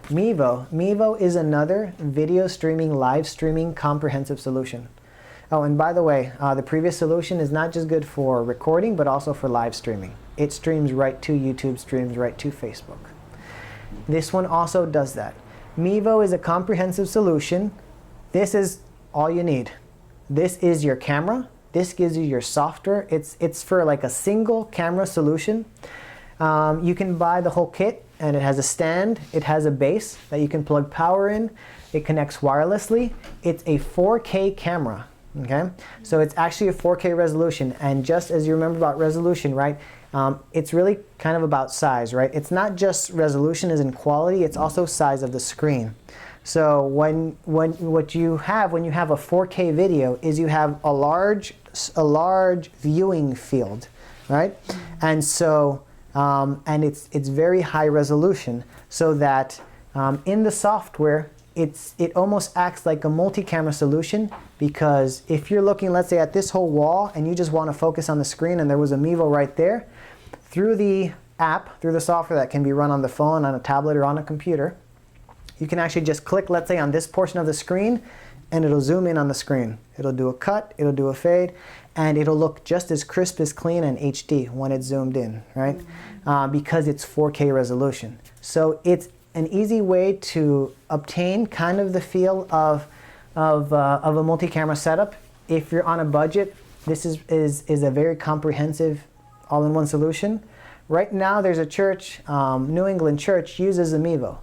Mevo is another video streaming, live streaming comprehensive solution. Oh, and by the way, the previous solution is not just good for recording, but also for live streaming. It streams right to YouTube, streams right to Facebook. This one also does that. Mevo is a comprehensive solution. This is all you need. This is your camera. This gives you your software. It's for like a single camera solution. You can buy the whole kit, and it has a stand. It has a base that you can plug power in. It connects wirelessly. It's a 4K camera. Okay, so it's actually a 4K resolution, and just as you remember about resolution, right? It's really kind of about size, right? It's not just resolution as in quality, it's also size of the screen. So what you have when you have a 4K video is you have a large viewing field, right? And so and it's very high resolution, so that in the software it almost acts like a multi-camera solution, because if you're looking, let's say, at this whole wall and you just want to focus on the screen and there was a Mevo right there, through the app, through the software that can be run on the phone, on a tablet, or on a computer, you can actually just click, let's say, on this portion of the screen, and it'll zoom in on the screen. It'll do a cut, it'll do a fade, and it'll look just as crisp, as clean, and HD when it's zoomed in, right? Because it's 4K resolution. So it's an easy way to obtain kind of the feel of a multi-camera setup. If you're on a budget, this is a very comprehensive all-in-one solution. Right now there's a church, New England church uses Mevo.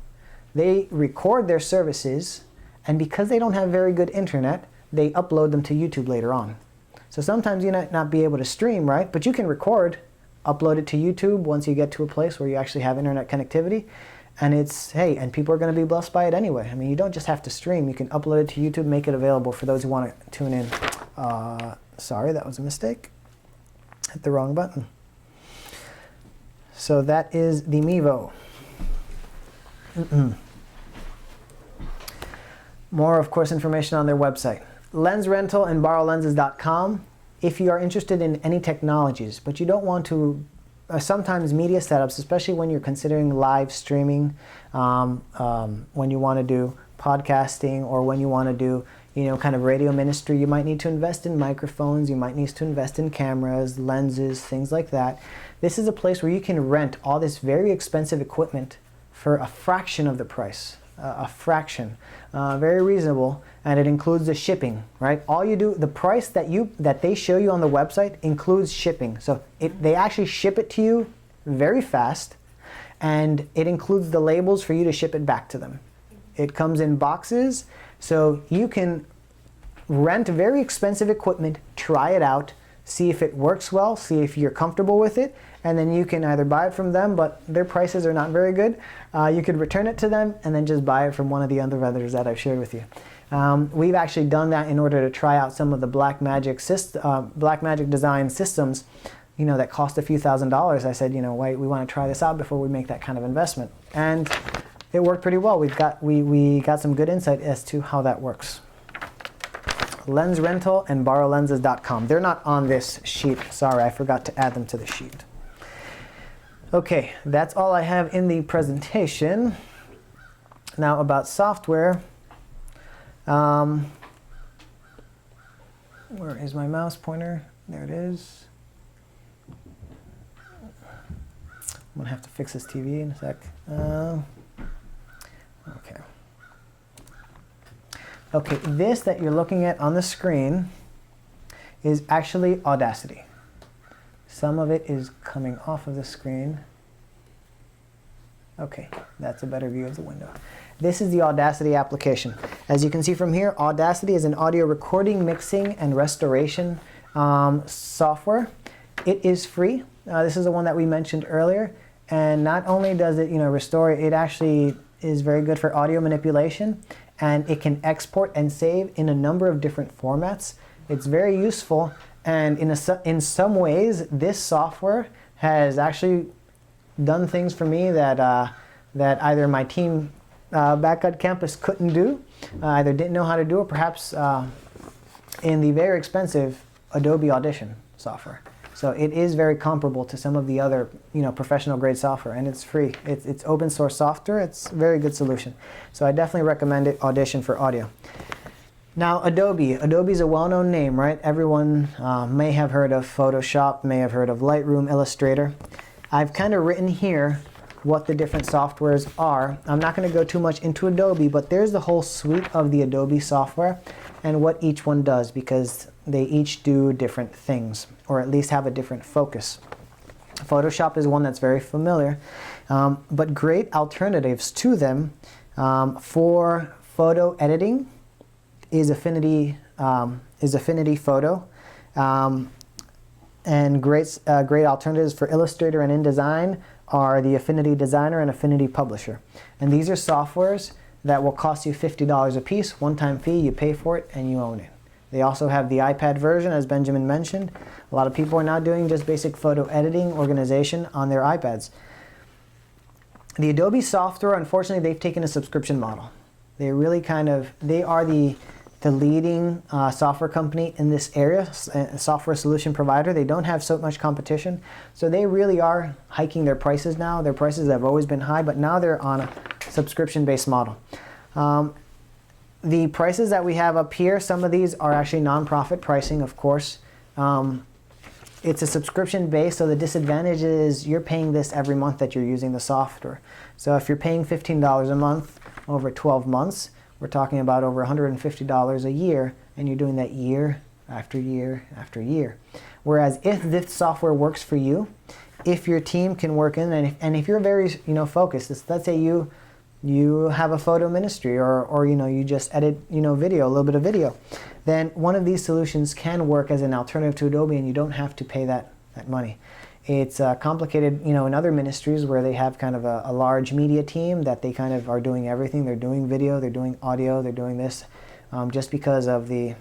They record their services, and because they don't have very good internet, they upload them to YouTube later on. So sometimes you might not be able to stream, right? But you can record, upload it to YouTube once you get to a place where you actually have internet connectivity. And it's, hey, and people are going to be blessed by it anyway. I mean, you don't just have to stream. You can upload it to YouTube, make it available for those who want to tune in. Sorry, that was a mistake. Hit the wrong button. So that is the Mevo. More, of course, information on their website. Lens rental and borrowlenses.com. If you are interested in any technologies, but you don't want to, sometimes media setups, especially when you're considering live streaming, when you want to do podcasting or when you want to do, kind of radio ministry, you might need to invest in microphones, you might need to invest in cameras, lenses, things like that. This is a place where you can rent all this very expensive equipment for a fraction of the price, a fraction, very reasonable, and it includes the shipping, right? All you do, the price that they show you on the website includes shipping. So they actually ship it to you very fast, and it includes the labels for you to ship it back to them. It comes in boxes, so you can rent very expensive equipment, try it out, see if it works well, see if you're comfortable with it, and then you can either buy it from them, but their prices are not very good. You could return it to them and then just buy it from one of the other vendors that I've shared with you. We've actually done that in order to try out some of the Blackmagic design systems, that cost a few $1,000s. I said, wait, we want to try this out before we make that kind of investment. And it worked pretty well. We got some good insight as to how that works. Lens rental and borrowlenses.com. They're not on this sheet. Sorry, I forgot to add them to the sheet. Okay, that's all I have in the presentation. Now about software. Where is my mouse pointer? There it is. I'm going to have to fix this TV in a sec. Okay, this that you're looking at on the screen is actually Audacity. Some of it is coming off of the screen. Okay, that's a better view of the window. This is the Audacity application. As you can see from here, Audacity is an audio recording, mixing, and restoration software. It is free. This is the one that we mentioned earlier. And not only does it, restore, it actually is very good for audio manipulation. And it can export and save in a number of different formats. It's very useful. And in some ways, this software has actually done things for me that either my team back at campus couldn't do, either didn't know how to do, or perhaps in the very expensive Adobe Audition software. So it is very comparable to some of the other professional grade software, and it's free. It's open source software. It's a very good solution. So I definitely recommend it, Audition for audio. Now Adobe. Adobe's a well-known name, right? Everyone may have heard of Photoshop, may have heard of Lightroom, Illustrator. I've kind of written here what the different softwares are. I'm not going to go too much into Adobe, but there's the whole suite of the Adobe software and what each one does, because they each do different things, or at least have a different focus. Photoshop is one that's very familiar, but great alternatives to them for photo editing is Affinity Photo, and great alternatives for Illustrator and InDesign are the Affinity Designer and Affinity Publisher. And these are softwares that will cost you $50 a piece, one-time fee, you pay for it, and you own it. They also have the iPad version, as Benjamin mentioned. A lot of people are now doing just basic photo editing, organization on their iPads. The Adobe software, unfortunately, they've taken a subscription model. They are the leading software company in this area, software solution provider. They don't have so much competition, so they really are hiking their prices now. Their prices have always been high, but now they're on a subscription-based model. The prices that we have up here, some of these are actually non-profit pricing, of course. It's a subscription base, so the disadvantage is you're paying this every month that you're using the software. So if you're paying $15 a month over 12 months, we're talking about over $150 a year, and you're doing that year after year after year. Whereas if this software works for you, if your team can work in, and if you're very focused, let's say you have a photo ministry, or you just edit video, a little bit of video, then one of these solutions can work as an alternative to Adobe, and you don't have to pay that money. It's complicated, in other ministries where they have kind of a large media team that they kind of are doing everything. They're doing video, they're doing audio, they're doing this, just because of the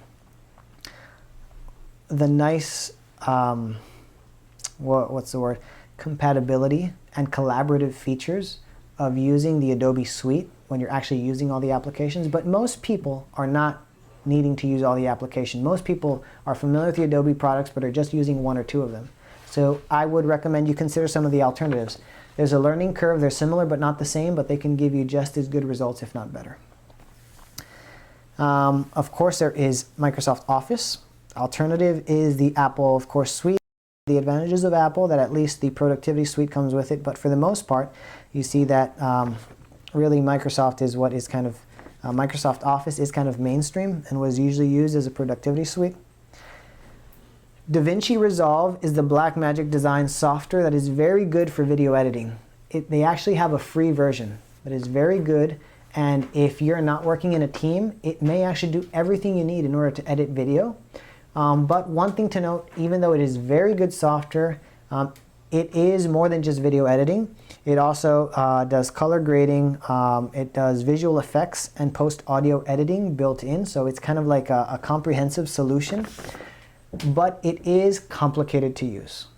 nice, what's the word, compatibility and collaborative features of using the Adobe suite when you're actually using all the applications. But most people are not needing to use all the applications. Most people are familiar with the Adobe products but are just using one or two of them. So I would recommend you consider some of the alternatives. There's a learning curve. They're similar but not the same, but they can give you just as good results, if not better. Of course, there is Microsoft Office. Alternative is the Apple, of course, suite. The advantages of Apple, that at least the productivity suite comes with it, but for the most part, you see that really Microsoft is what is kind of, Microsoft Office is kind of mainstream and was usually used as a productivity suite. DaVinci Resolve is the Blackmagic design software that is very good for video editing. They actually have a free version that is very good, and if you're not working in a team, it may actually do everything you need in order to edit video. But one thing to note, even though it is very good software, it is more than just video editing. It also does color grading, it does visual effects and post-audio editing built in, so it's kind of like a comprehensive solution. But it is complicated to use.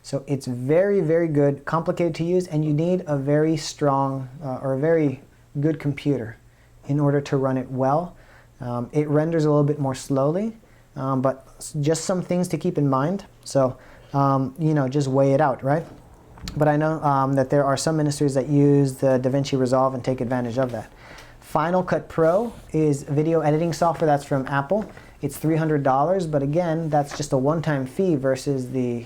So it's very, very good, complicated to use, and you need a very strong or a very good computer in order to run it well. It renders a little bit more slowly. But just some things to keep in mind. So, just weigh it out, right? But I know that there are some ministries that use the DaVinci Resolve and take advantage of that. Final Cut Pro is video editing software that's from Apple. It's $300, but again, that's just a one-time fee versus the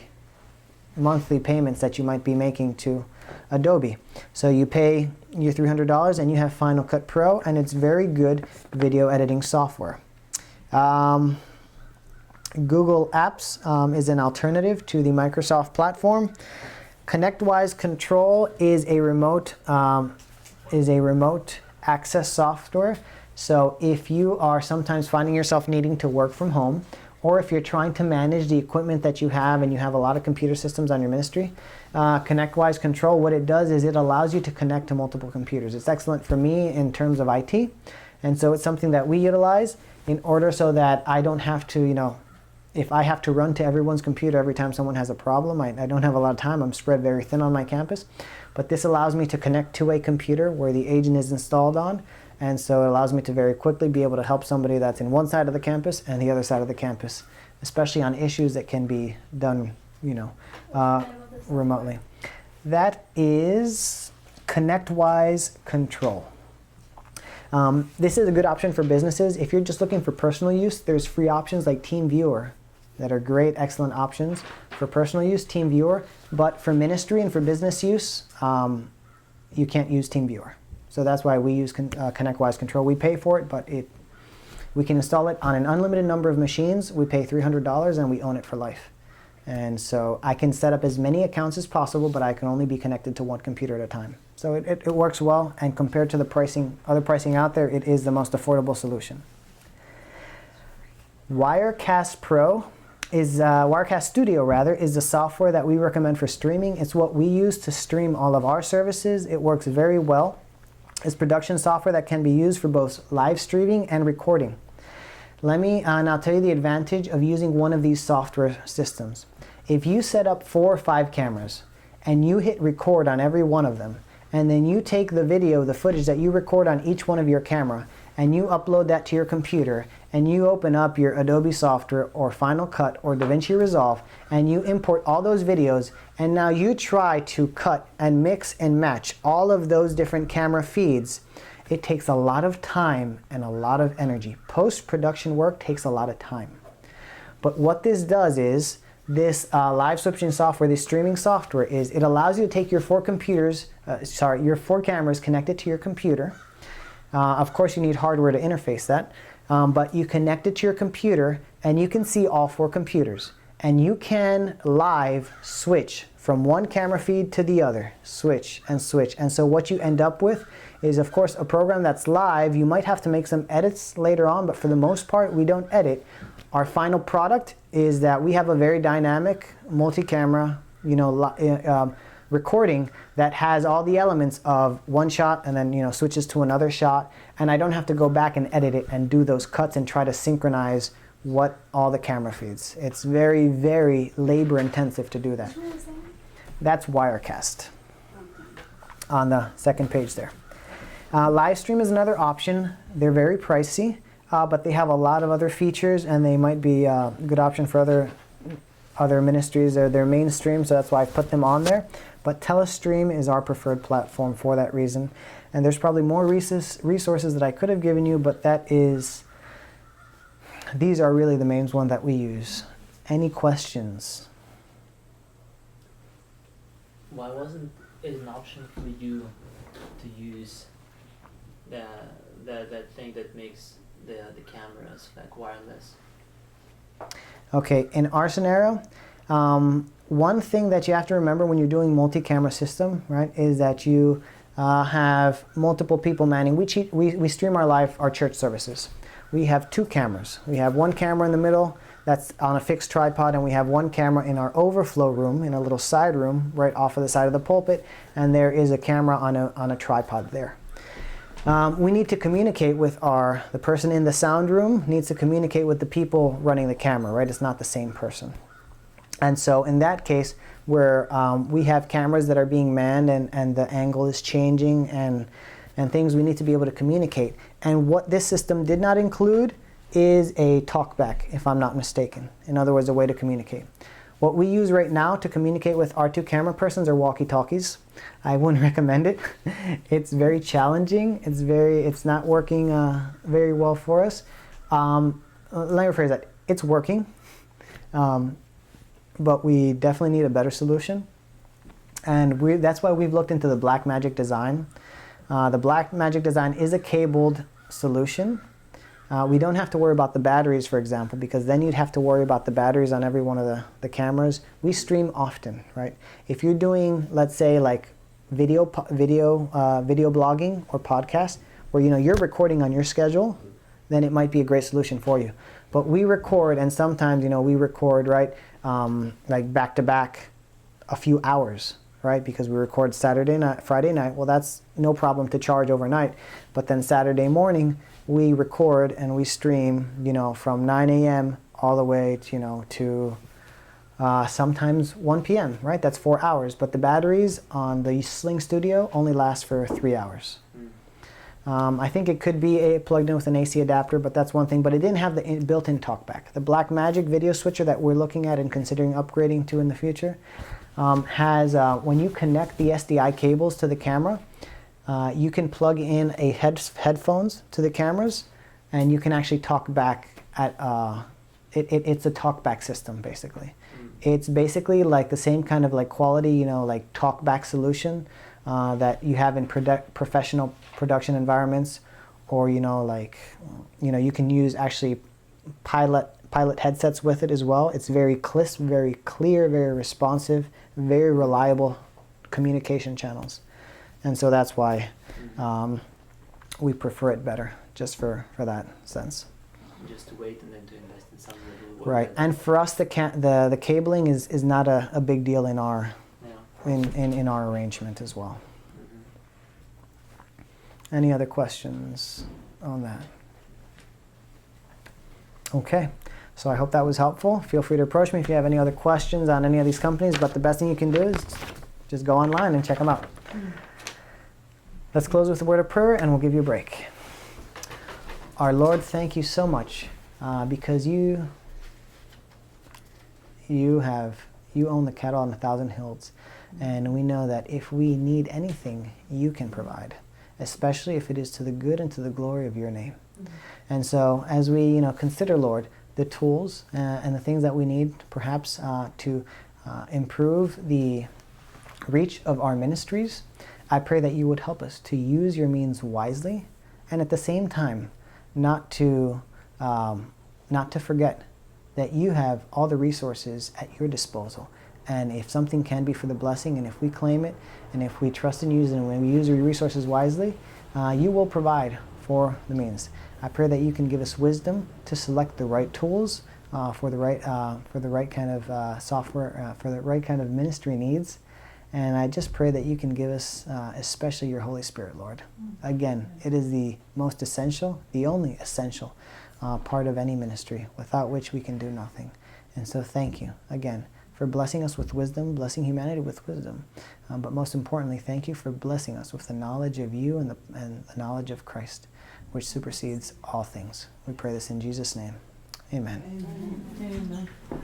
monthly payments that you might be making to Adobe. So you pay your $300 and you have Final Cut Pro, and it's very good video editing software. Google Apps is an alternative to the Microsoft platform. ConnectWise Control is a remote access software. So if you are sometimes finding yourself needing to work from home, or if you're trying to manage the equipment that you have and you have a lot of computer systems on your ministry, ConnectWise Control, what it does is it allows you to connect to multiple computers. It's excellent for me in terms of IT, and so it's something that we utilize in order so that I don't have to, if I have to run to everyone's computer every time someone has a problem, I don't have a lot of time. I'm spread very thin on my campus. But this allows me to connect to a computer where the agent is installed on, and so it allows me to very quickly be able to help somebody that's in one side of the campus and the other side of the campus, especially on issues that can be done, remotely. That is ConnectWise Control. This is a good option for businesses. If you're just looking for personal use, there's free options like TeamViewer that are great, excellent options for personal use, TeamViewer. But for ministry and for business use, you can't use TeamViewer. So that's why we use ConnectWise Control. We pay for it, but we can install it on an unlimited number of machines. We pay $300 and we own it for life. And so I can set up as many accounts as possible, but I can only be connected to one computer at a time. So it works well, and compared to the other pricing out there, it is the most affordable solution. Wirecast Studio is the software that we recommend for streaming. It's what we use to stream all of our services. It works very well. It's production software that can be used for both live streaming and recording. Let me now tell you the advantage of using one of these software systems. If you set up 4 or 5 cameras and you hit record on every one of them, and then you take the video, the footage that you record on each one of your camera, and you upload that to your computer, and you open up your Adobe software or Final Cut or DaVinci Resolve, and you import all those videos, and now you try to cut and mix and match all of those different camera feeds, it takes a lot of time and a lot of energy. Post-production work takes a lot of time. But what this does is, this live switching software, this streaming software, is it allows you to take your 4 cameras connected to your computer. Of course, you need hardware to interface that. but you connect it to your computer and you can see all 4 computers. And you can live switch from one camera feed to the other, switch and switch. And so what you end up with is, of course, a program that's live. You might have to make some edits later on, but for the most part, we don't edit. Our final product is that we have a very dynamic multi-camera, recording that has all the elements of one shot and then switches to another shot. And I don't have to go back and edit it and do those cuts and try to synchronize what all the camera feeds. It's very, very labor intensive to do that. That's Wirecast on the second page there. Live stream is another option. They're very pricey, but they have a lot of other features, and they might be a good option for other ministries. They're mainstream, so that's why I put them on there. But Telestream is our preferred platform for that reason. And there's probably more resources that I could have given you, but these are really the main ones that we use. Any questions?
Why wasn't it an option for you to use that thing that makes the cameras like wireless?
Okay, in our scenario, one thing that you have to remember when you're doing multi-camera system, right, is that you have multiple people manning. We stream our church services. We have 2 cameras. We have one camera in the middle that's on a fixed tripod, and we have one camera in our overflow room, in a little side room right off of the side of the pulpit, and there is a camera on a tripod there. We need to communicate with the person in the sound room needs to communicate with the people running the camera, right? It's not the same person. And so in that case, where we have cameras that are being manned and the angle is changing and things, we need to be able to communicate. And what this system did not include is a talkback, if I'm not mistaken. In other words, a way to communicate. What we use right now to communicate with our 2 camera persons are walkie-talkies. I wouldn't recommend it. It's very challenging. It's not working very well for us. Let me rephrase that. It's working, but we definitely need a better solution. And that's why we've looked into the Blackmagic design. The Blackmagic design is a cabled solution. We don't have to worry about the batteries, for example, because then you'd have to worry about the batteries on every one of the cameras. We stream often, right? If you're doing, let's say, like video blogging or podcast, where you're recording on your schedule, then it might be a great solution for you. But we record, and sometimes we record like back to back a few hours, right? Because we record Saturday night, Friday night. Well, that's no problem to charge overnight. But then Saturday morning, we record and we stream, from 9 a.m. all the way to sometimes 1 p.m., right? That's 4 hours. But the batteries on the Sling Studio only last for 3 hours. I think it could be plugged in with an AC adapter, but that's one thing. But it didn't have the built-in talkback. The Blackmagic video switcher that we're looking at and considering upgrading to in the future has, when you connect the SDI cables to the camera, you can plug in headphones to the cameras, and you can actually talk back at it's a talkback system basically. It's basically like the same kind of like quality, like talkback solution that you have in professional production environments, or you can use actually pilot headsets with it as well. It's very crisp, very clear, very responsive, very reliable communication channels. And so that's why we prefer it better, just for that sense.
Just to wait and then to invest in something that will work.
Right,
better.
and for us, the cabling is not a big deal in our in our arrangement as well. Mm-hmm. Any other questions on that? Okay, so I hope that was helpful. Feel free to approach me if you have any other questions on any of these companies. But the best thing you can do is just go online and check them out. Mm-hmm. Let's close with a word of prayer, and we'll give you a break. Our Lord, thank you so much because you own the cattle on 1,000 hills, and we know that if we need anything, you can provide, especially if it is to the good and to the glory of your name. Mm-hmm. And so, as we consider, Lord, the tools and the things that we need, perhaps to improve the reach of our ministries, I pray that you would help us to use your means wisely, and at the same time, not to not to forget that you have all the resources at your disposal. And if something can be for the blessing, and if we claim it, and if we trust in you, and when we use your resources wisely, you will provide for the means. I pray that you can give us wisdom to select the right tools for the right kind of software, for the right kind of ministry needs. And I just pray that you can give us especially your Holy Spirit, Lord. Again, it is the most essential, the only essential part of any ministry, without which we can do nothing. And so thank you, again, for blessing us with wisdom, blessing humanity with wisdom. But most importantly, thank you for blessing us with the knowledge of you and the knowledge of Christ, which supersedes all things. We pray this in Jesus' name. Amen.
Amen. Amen.